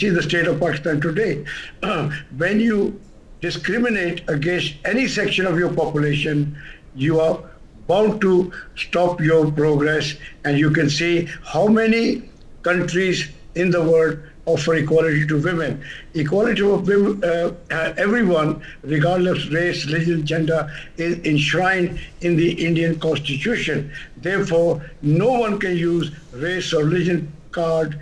see the state of Pakistan today. When you discriminate against any section of your population, you are bound to stop your progress. And you can see how many countries in the world offer equality to women. Equality of women, everyone, regardless of race, religion, gender, is enshrined in the Indian Constitution. Therefore, no one can use race or religion card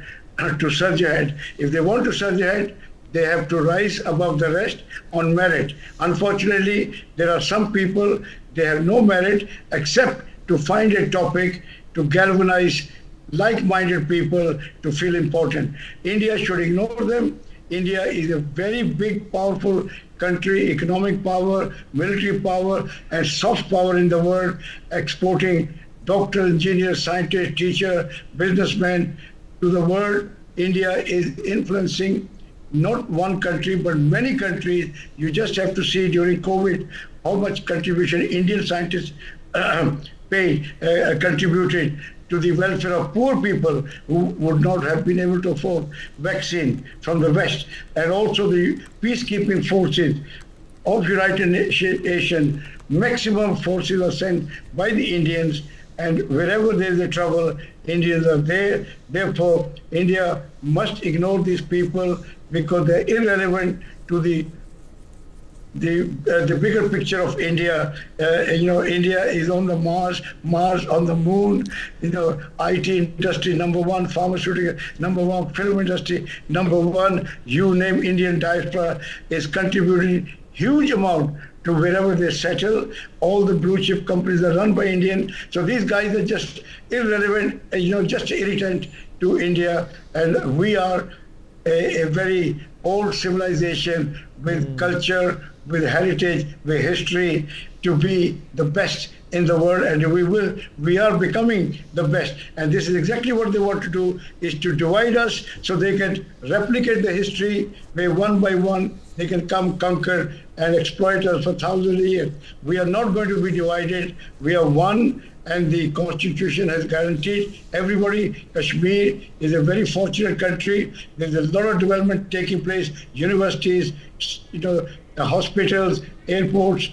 to surge ahead. If they want to surge ahead, they have to rise above the rest on merit. Unfortunately, there are some people, they have no merit except to find a topic to galvanize like-minded people to feel important. India should ignore them. India is a very big, powerful country, economic power, military power, and soft power in the world, exporting doctor, engineer, scientist, teacher, businessmen to the world. India is influencing not one country, but many countries. You just have to see during COVID how much contribution Indian scientists contributed to the welfare of poor people who would not have been able to afford vaccine from the West. And also the peacekeeping forces of the United Nations, maximum forces are sent by the Indians, and wherever there is a trouble, Indians are there. Therefore, India must ignore these people because they're irrelevant to the bigger picture of India. India is on the Mars on the moon. IT industry number one, pharmaceutical number one, film industry number one. You name Indian diaspora is contributing huge amount to wherever they settle. All the blue chip companies are run by Indian. So these guys are just irrelevant, just irritant to India. And we are a very old civilization with culture, with heritage, with history, to be the best in the world, and we are becoming the best. And this is exactly what they want to do, is to divide us so they can replicate the history where one by one they can come, conquer, and exploit us for thousands of years. We are not going to be divided. We are one, and the Constitution has guaranteed everybody. Kashmir is a very fortunate country. There's a lot of development taking place, universities, hospitals, airports,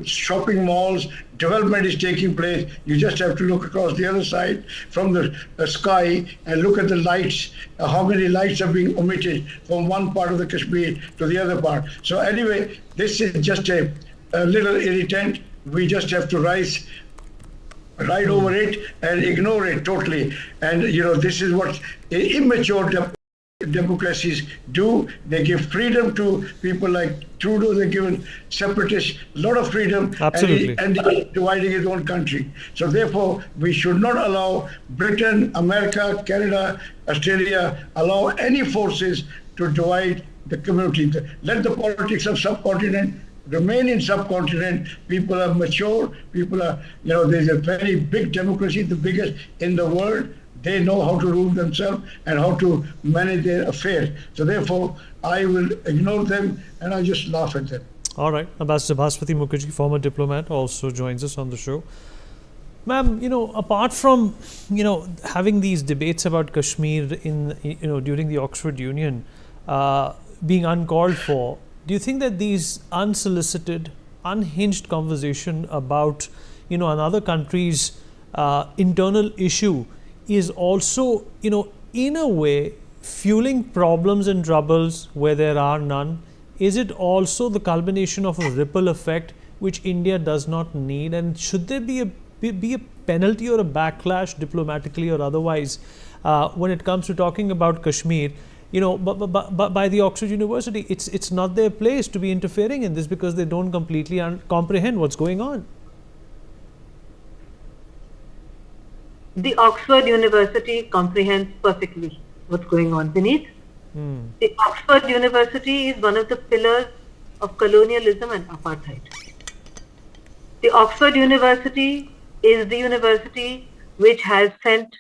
shopping malls, development is taking place. You just have to look across the other side from the sky and look at the lights, how many lights are being emitted from one part of the Kashmir to the other part. So anyway, this is just a little irritant. We just have to ride over it and ignore it totally. And this is what immature democracies do. They give freedom to people like Trudeau. They're given separatists a lot of freedom. Absolutely. And dividing his own country. So therefore, we should not allow Britain, America, Canada, Australia, allow any forces to divide the community. Let the politics of subcontinent remain in subcontinent. People are mature. People are, there's a very big democracy, the biggest in the world. They know how to rule themselves and how to manage their affairs. So therefore, I will ignore them and I just laugh at them. All right. Ambassador Bhaspati Mukherjee, former diplomat, also joins us on the show. Ma'am, apart from, having these debates about Kashmir during the Oxford Union being uncalled for, do you think that these unsolicited, unhinged conversation about, another country's internal issue is also, in a way, fueling problems and troubles where there are none? Is it also the culmination of a ripple effect which India does not need? And should there be a penalty or a backlash, diplomatically or otherwise, when it comes to talking about Kashmir? But by the Oxford University, it's not their place to be interfering in this because they don't completely comprehend what's going on. The Oxford University comprehends perfectly what's going on beneath. The Oxford University is one of the pillars of colonialism and apartheid. The Oxford University is the university which has sent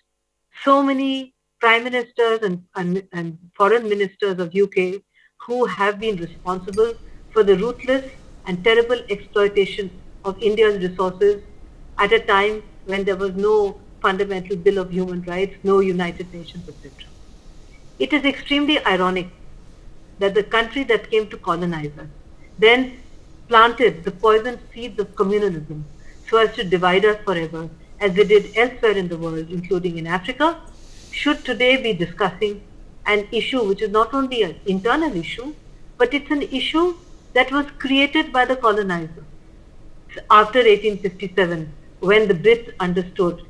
so many prime ministers and foreign ministers of UK who have been responsible for the ruthless and terrible exploitation of India's resources at a time when there was no fundamental Bill of Human Rights, no United Nations, etc. It is extremely ironic that the country that came to colonize us then planted the poisoned seeds of communalism so as to divide us forever, as they did elsewhere in the world, including in Africa, should today be discussing an issue which is not only an internal issue, but it's an issue that was created by the colonizer after 1857, when the Brits understood